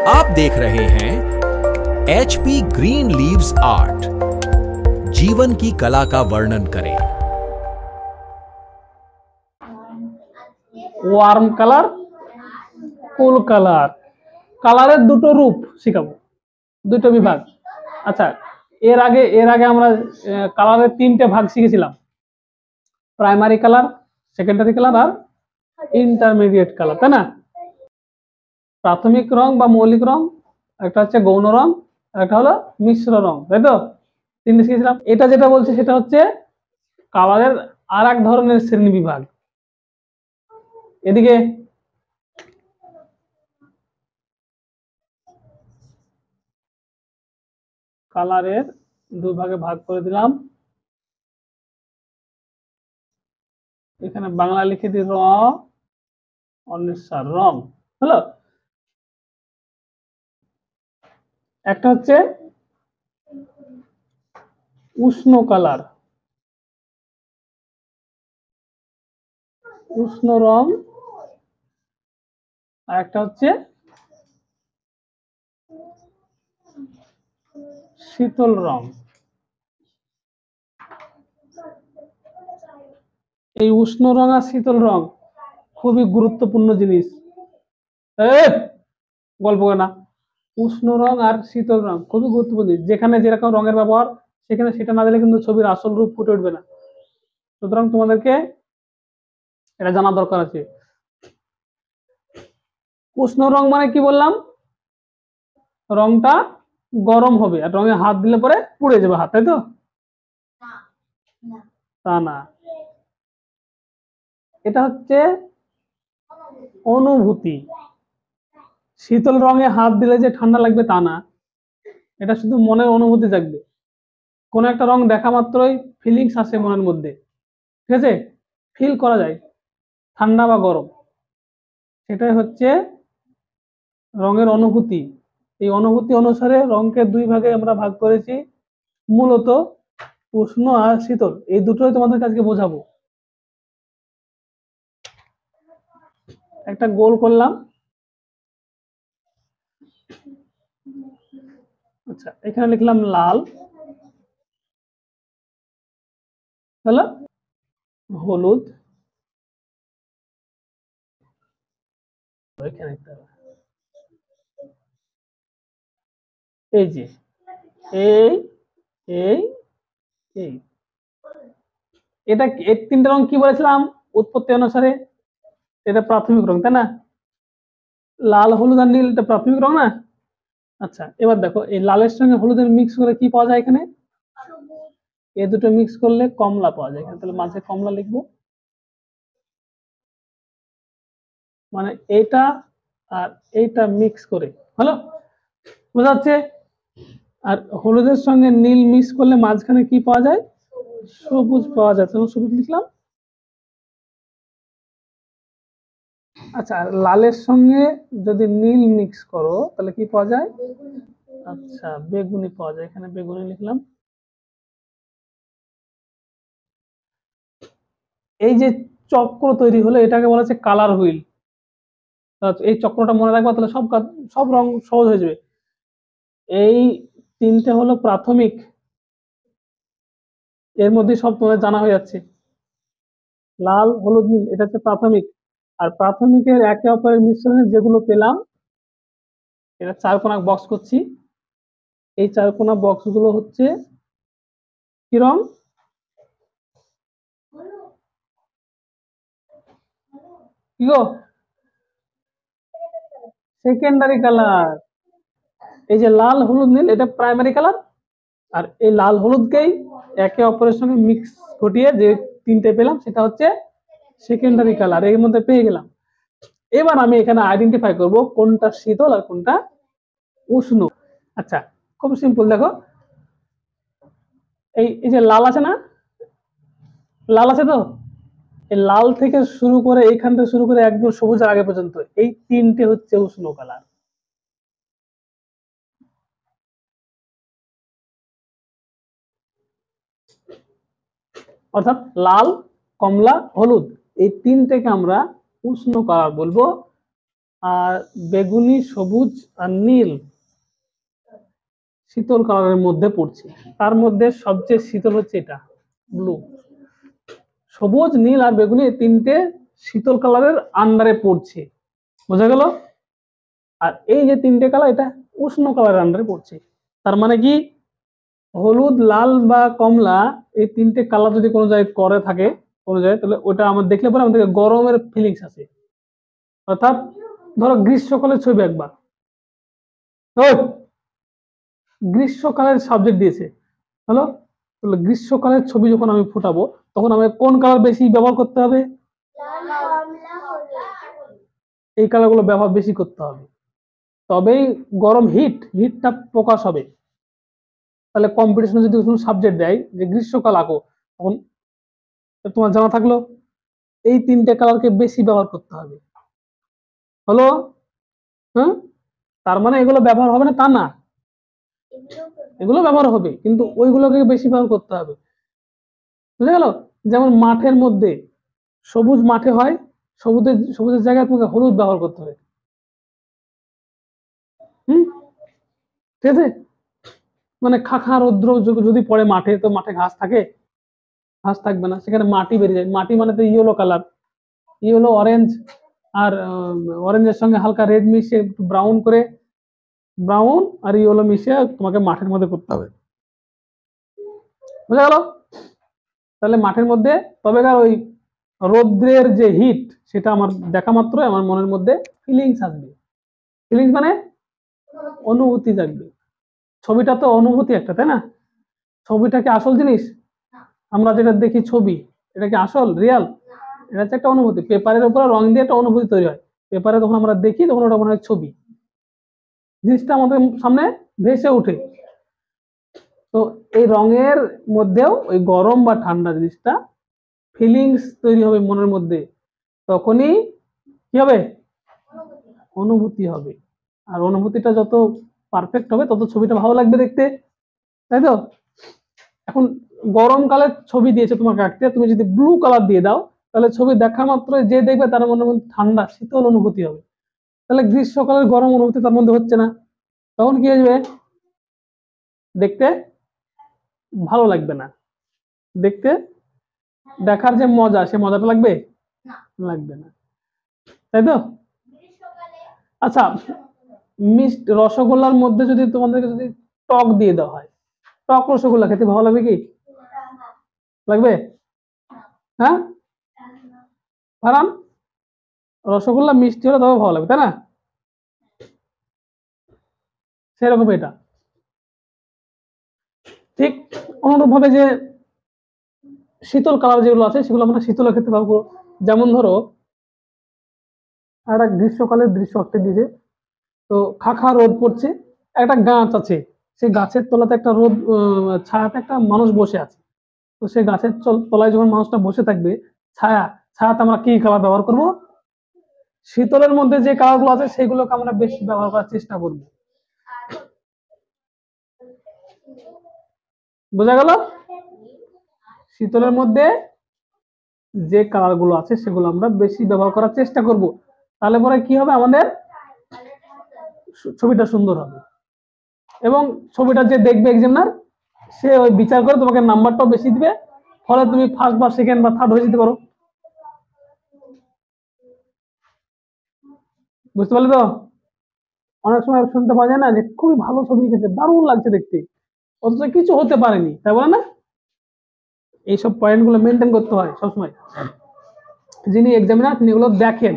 आप देख रहे हैं एचपी ग्रीन लीव्स आर्ट। जीवन की कला का वर्णन करें। ওয়ার্ম কালার, কুল কালার। কালারের দুটো রূপ শিখাবো, দুটো বিভাগ। আচ্ছা, এর আগে আমরা কালারের তিনটে ভাগ শিখেছিলাম, প্রাইমারি কালার, সেকেন্ডারি কালার আর ইন্টারমিডিয়েট কালার, তাই না? প্রাথমিক রং বা মৌলিক রং, একটা হচ্ছে গৌণ রং, একটা হলো মিশ্র রং, তাই তো? তিনটে শিখেছিলাম। এটা যেটা বলছে সেটা হচ্ছে কালারের আর এক ধরনের শ্রেণী বিভাগ। এদিকে কালারের দুই ভাগে ভাগ করে দিলাম। এখানে বাংলা লিখে দিই র, অনির্সার রং হলো। একটা হচ্ছে উষ্ণ কালার, উষ্ণ রং, আর একটা হচ্ছে শীতল রং। এই উষ্ণ রং আর শীতল রং খুবই গুরুত্বপূর্ণ জিনিস। গল্প না, উষ্ণ রং আর শীতল রং খুবই গুরুত্বপূর্ণ জিনিস। যেখানে যেরকম রঙের ব্যবহার, সেখানে সেটা না দিলে কিন্তু ছবির আসল রূপ ফুটে উঠবে না। সুতরাং তোমাদেরকে এটা জানা দরকার আছে। উষ্ণ রং মানে কি বললাম? রংটা গরম হবে আর রঙে হাত দিলে পরে পুড়ে যাবে হাত, তাই তো? তা না, এটা হচ্ছে অনুভূতি। শীতল রঙে হাত দিলে যে ঠান্ডা লাগবে তা না, এটা শুধু মনের অনুভূতি জাগবে। কোন একটা রং দেখা মাত্রই ফিলিংস আসে মনের মধ্যে, ঠিক আছে? ফিল করা যায় ঠান্ডা বা গরম, সেটাই হচ্ছে রঙের অনুভূতি। এই অনুভূতি অনুসারে রংকে দুই ভাগে আমরা ভাগ করেছি, মূলত উষ্ণ আর শীতল, এই দুটোই তোমাদের আজকে বোঝাবো। একটা গোল করলাম। আচ্ছা, এখানে লিখলাম লাল, হলো হলুদ, এই যে এই এই এই এটা এই তিনটা রং কি বলেছিলাম উৎপত্তি অনুসারে? এটা প্রাথমিক রং, তাই না? লাল, হলুদ আর নীল, এটা প্রাথমিক রং না? আচ্ছা, এবার দেখো এই লালের সঙ্গে হলুদের মিক্স করে কি পাওয়া যায় এখানে? এই দুটো মিক্স করলে কমলা পাওয়া যায়। তাহলে মাঝে কমলা লিখবো, মানে এইটা আর এইটা মিক্স করে, হলো? বোঝা যাচ্ছে? আর হলুদের সঙ্গে নীল মিক্স করলে মাঝখানে কি পাওয়া যায়? সবুজ পাওয়া যায়, তখন সবুজ লিখলাম। আচ্ছা, আর লালের সঙ্গে যদি নীল মিক্স করো তাহলে কি পাওয়া যায়? আচ্ছা, বেগুনি পাওয়া যায়, এখানে বেগুনি লিখলাম। এই যে চক্র তৈরি হলো এটাকে বলা হচ্ছে কালার হুইল। এই চক্রটা মনে রাখবা, তাহলে সব রং সহজ হয়ে যাবে। এই তিনটে হলো প্রাথমিক, এর মধ্যে সব তোমাদের জানা হয়ে যাচ্ছে। লাল, হলুদ, নীল, এটা হচ্ছে প্রাথমিক। আর প্রাথমিকের একে অপরের মিশ্রণে যেগুলো পেলাম, এটা চারকোনা বক্স করছি। এই চারকোনা বক্স গুলো হচ্ছে কি রং? কি গো? Secondary colour. এই যে লাল, হলুদ, নীল, এটা প্রাইমারি কালার। আর এই লাল হলুদকেই একে অপরের সঙ্গে মিক্স ঘটিয়ে যে তিনটে পেলাম সেটা হচ্ছে সেকেন্ডারি কালার। এর মধ্যে পেয়ে গেলাম। এবার আমি এখানে আইডেন্টিফাই করব কোনটা শীতল আর কোনটা উষ্ণ। আচ্ছা, খুব সিম্পল, দেখো এই যে লাল আছে না, লাল আছে তো? এই লাল থেকে শুরু করে এইখান থেকে শুরু করে একদম সবুজের আগে পর্যন্ত এই তিনটে হচ্ছে উষ্ণ কালার। অর্থাৎ লাল, কমলা, হলুদ, এই তিনটেকে আমরা উষ্ণ কালার বলবো। আর বেগুনি, সবুজ আর নীল শীতল কালারের মধ্যে পড়ছে। তার মধ্যে সবচেয়ে শীতল হচ্ছে এটা, ব্লু। সবুজ, নীল আর বেগুনি এই তিনটে শীতল কালারের আন্ডারে পড়ছে, বোঝা গেল? আর এই যে তিনটে কালার, এটা উষ্ণ কালারের আন্ডারে পড়ছে। তার মানে কি, হলুদ, লাল বা কমলা এই তিনটে কালার যদি কোনো জায়গায় করে থাকে কোনো জায়গায়, তাহলে ওটা আমার দেখলে পরে আমাদের গরমের ফিলিংস আছে। অর্থাৎ ধরো গ্রীষ্মকালের ছবি একবার, গ্রীষ্মকালের সাবজেক্ট দিয়েছে, হলো, তাহলে গ্রীষ্মকালের ছবি যখন আমি ফোটাবো তখন আমাকে কোন কালার বেশি ব্যবহার করতে হবে? এই কালারগুলো ব্যবহার বেশি করতে হবে, তবেই গরম হিটটা প্রকাশ হবে। তাহলে কম্পিটিশনে যদি কোনো সাবজেক্ট দেয় যে গ্রীষ্মকাল আঁকো, তখন তোমার জানা থাকলো এই তিনটে কালারকে বেশি ব্যবহার করতে হবে, হলো? হ্যাঁ, তার মানে এগুলো ব্যবহার হবে না তা না, এগুলো ব্যবহার হবে, কিন্তু ওইগুলোকে বেশি ব্যবহার করতে হবে, বুঝা গেল? যেমন মাঠের মধ্যে সবুজ মাঠে হয়, সবুজের জায়গায় তোমাকে হলুদ ব্যবহার করতে হবে। ঠিক আছে, মানে খাখা রৌদ্র যদি পড়ে মাঠে, তো মাঠে ঘাস থাকে? ঘাস থাকবে না, সেখানে মাটি বেরিয়ে যায়। মাটি মানে তো ইয়েলো কালার, ইয়েলো, অরেঞ্জ, আর অরেঞ্জের সঙ্গে হালকা রেড মিশিয়ে একটু ব্রাউন করে, ব্রাউন আর ইয়েলো মিশিয়ে তোমাকে মাঠের মধ্যে করতে হবে, বুঝা গেল? তাহলে মাঠের মধ্যে তবেকার ওই রৌদ্রের যে হিট, সেটা আমার দেখা মাত্রই আমার মনের মধ্যে ফিলিংস আসবে। ফিলিংস মানে অনুভূতি জাগবে। ছবিটা তো অনুভূতি একটা, তাই না? ছবিটা কি আসল জিনিস? আমরা যেটা দেখি ছবি, এটা কি আসল, রিয়াল? এটা হচ্ছে একটা অনুভূতি। পেপারের উপর রং দিয়ে একটা অনুভূতি তৈরি হয়, পেপারে যখন আমরা দেখি তখন ওটা মনে হয় ছবি, জিনিসটা আমাদের সামনে ভেসে ওঠে। তো এই রঙের মধ্যেও ওই গরম বা ঠান্ডা জিনিসটা ফিলিংস তৈরি হবে মনের মধ্যে, তখনই কি হবে? অনুভূতি হবে। আর অনুভূতিটা যত পারফেক্ট হবে তত ছবিটা ভালো লাগবে দেখতে, তাই তো? এখন গরমকালের ছবি দিয়েছে তোমাকে আঁকতে, তুমি যদি ব্লু কালার দিয়ে দাও, তাহলে ছবি দেখা মাত্র যে দেখবে তার মনের মধ্যে ঠান্ডা শীতল অনুভূতি হবে। তাহলে গ্রীষ্মকালের গরম অনুভূতি তার মধ্যে হচ্ছে না, তখন কি আসবে? দেখতে ভালো লাগবে না, দেখতে দেখার যে মজা, সে মজাটা লাগবে? লাগবে না, তাই তো? আচ্ছা, মিষ্টি রসগোল্লার মধ্যে যদি তোমাদেরকে যদি টক দিয়ে দেওয়া হয়, টক রসগোল্লা খেতে ভালো লাগবে কি? লাগবে? হ্যাঁ, কারণ রসগোল্লা মিষ্টি হলে তবে ভালো লাগবে, তাই না? সেরকম এটা ঠিক অনুরূপ ভাবে যে শীতল কালার যেগুলো আছে সেগুলো আমরা শীতল খেতে পারবো। যেমন ধরো একটা গ্রীষ্মকালের দৃশ্য আঁকতে দিয়েছে, তো খাখা রোদ পড়ছে, একটা গাছ আছে, সেই গাছের তলাতে একটা রোদ ছায়াতে একটা মানুষ বসে আছে। তো সেই গাছের তলায় যখন মানুষটা বসে থাকবে, ছায়াতে আমরা কি কালার ব্যবহার করব? শীতলের মধ্যে যে কালার গুলো আছে সেগুলোকে আমরা বেশি ব্যবহার করার চেষ্টা করব, বোঝা গেল? শীতলের মধ্যে যে কালার গুলো আছে সেগুলো আমরা বেশি ব্যবহার করার চেষ্টা করব, তাহলে পরে কি হবে? আমাদের ছবিটা সুন্দর হবে, এবং ছবিটা যে দেখবে এক্সামিনার, সে ওই বিচার করে তোমাকে নাম্বারটাও বেশি দিবে, ফলে তুমি ফার্স্ট বা সেকেন্ড বা থার্ড হয়ে যেতে পারো। বুঝতে পারলে তো? অনেক সময় শুনতে পাওয়া যায় না যে খুবই ভালো ছবি এঁকেছে, দারুণ লাগছে দেখতে, অথচ কিছু হতে পারেনি, তাই বলে না? এইসব পয়েন্ট গুলো মেনটেন করতে হয় সবসময়। যিনি এক্সামিনার তিনি এগুলো দেখেন,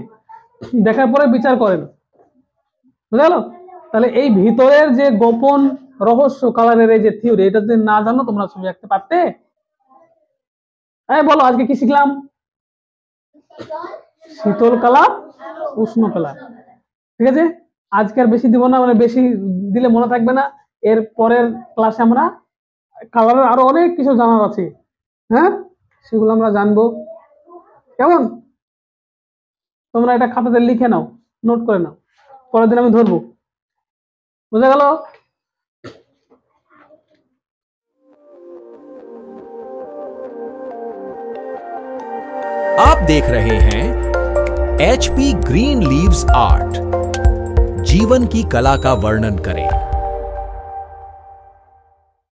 দেখার পরে বিচার করেন, বুঝা গেল? তাহলে এই ভিতরের যে গোপন রহস্য কালারের এই যে থিওরি, এটা যদি না জানো তোমরা ছবি আঁকতে পারতে? বলো আজকে কি শিখলাম? শীতল কালার, উষ্ণ কালার, ঠিক আছে? আজকে আর বেশি দিব না, মানে বেশি দিলে মনে থাকবে না। এর পরের ক্লাসে আমরা কালারের আরো অনেক কিছু জানার আছে, হ্যাঁ, সেগুলো আমরা জানবো। কেমন? তোমরা এটা খাতাতে লিখে নাও, নোট করে নাও, পরের দিন আমি ধরবো, বুঝা গেল? आप देख रहे हैं एचपी ग्रीन लीव्स आर्ट जीवन की कला का वर्णन करें।